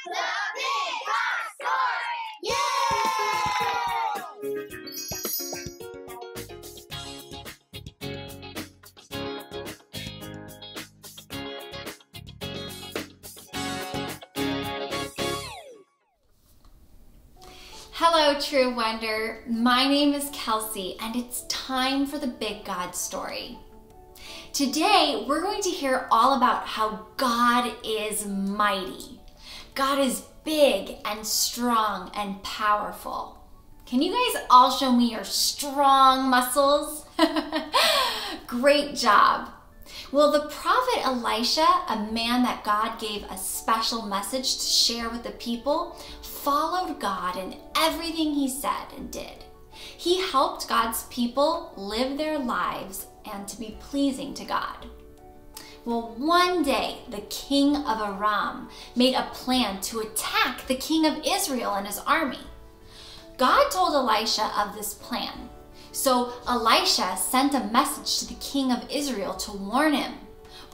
The Big Hello, TruWonder. My name is Kelsey, and it's time for the Big God story. Today, we're going to hear all about how God is mighty. God is big and strong and powerful. Can you guys all show me your strong muscles? Great job. Well, the prophet Elisha, a man that God gave a special message to share with the people, followed God in everything he said and did. He helped God's people live their lives and to be pleasing to God. Well, one day, the king of Aram made a plan to attack the king of Israel and his army. God told Elisha of this plan. So Elisha sent a message to the king of Israel to warn him.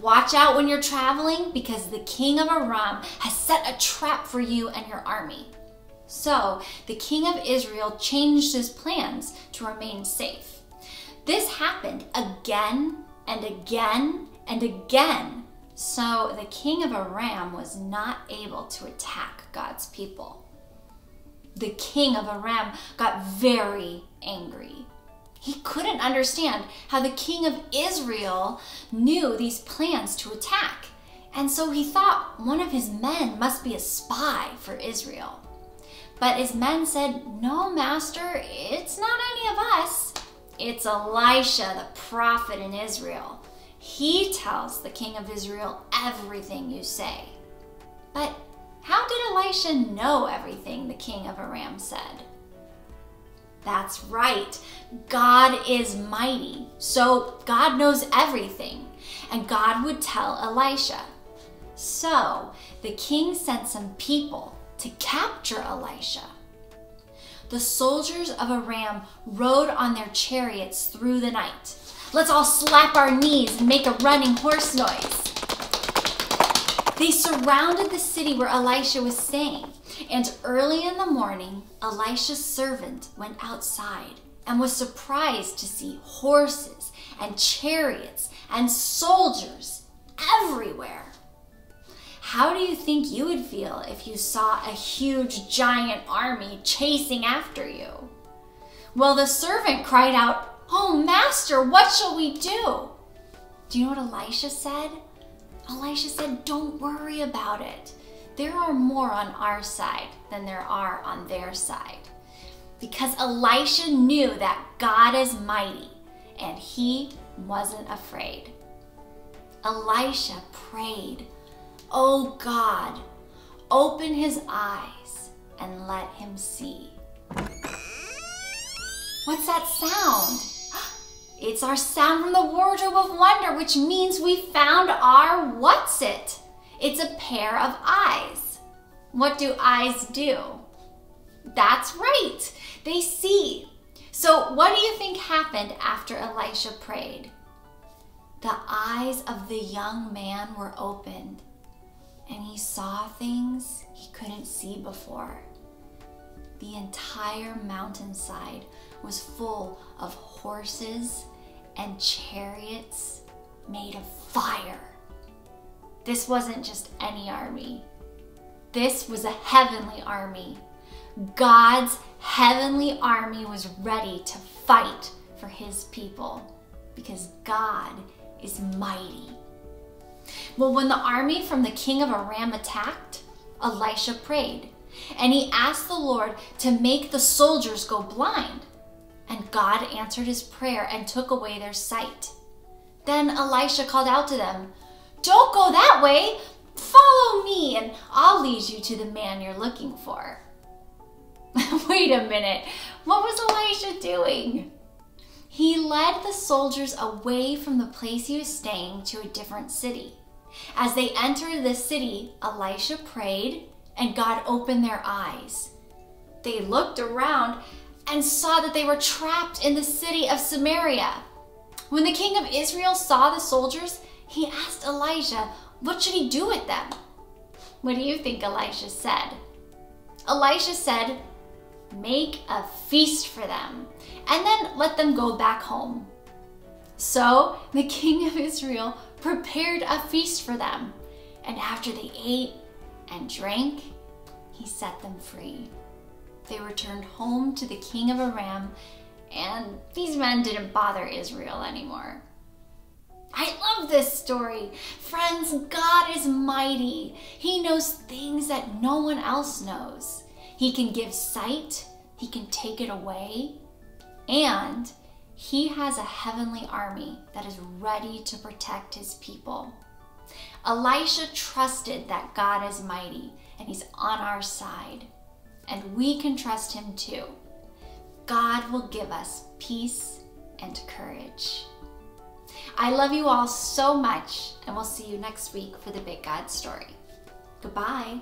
Watch out when you're traveling because the king of Aram has set a trap for you and your army. So the king of Israel changed his plans to remain safe. This happened again and again and again. So the king of Aram was not able to attack God's people. The king of Aram got very angry. He couldn't understand how the king of Israel knew these plans to attack. And so he thought one of his men must be a spy for Israel. But his men said, "No, master, it's not any of us. It's Elisha, the prophet in Israel. He tells the king of Israel everything you say." But how did Elisha know everything the king of Aram said? That's right. God is mighty. So God knows everything. And God would tell Elisha. So the king sent some people to capture Elisha. The soldiers of Aram rode on their chariots through the night. Let's all slap our knees and make a running horse noise. They surrounded the city where Elisha was staying. And early in the morning, Elisha's servant went outside and was surprised to see horses and chariots and soldiers everywhere. How do you think you would feel if you saw a huge giant army chasing after you? Well, the servant cried out, "Oh, master, what shall we do?" Do you know what Elisha said? Elisha said, "Don't worry about it. There are more on our side than there are on their side." Because Elisha knew that God is mighty and he wasn't afraid. Elisha prayed, "Oh God, open his eyes and let him see." What's that sound? It's our sound from the wardrobe of wonder, which means we found our what's it? It's a pair of eyes. What do eyes do? That's right, they see. So what do you think happened after Elisha prayed? The eyes of the young man were opened, and he saw things he couldn't see before. The entire mountainside was full of horses and chariots made of fire. This wasn't just any army. This was a heavenly army. God's heavenly army was ready to fight for his people because God is mighty. Well, when the army from the king of Aram attacked, Elisha prayed, and he asked the Lord to make the soldiers go blind. And God answered his prayer and took away their sight. Then Elisha called out to them, "Don't go that way. Follow me and I'll lead you to the man you're looking for." Wait a minute. What was Elisha doing? He led the soldiers away from the place he was staying to a different city. As they entered the city, Elisha prayed and God opened their eyes. They looked around and saw that they were trapped in the city of Samaria. When the king of Israel saw the soldiers, he asked Elisha, what should he do with them? What do you think Elisha said? Elisha said, "Make a feast for them, and then let them go back home." So the king of Israel prepared a feast for them, and after they ate and drank, he set them free. They returned home to the king of Aram, and these men didn't bother Israel anymore. I love this story. Friends, God is mighty. He knows things that no one else knows. He can give sight, he can take it away, and he has a heavenly army that is ready to protect his people. Elisha trusted that God is mighty and he's on our side, and we can trust him too. God will give us peace and courage. I love you all so much, and we'll see you next week for the Big God Story. Goodbye.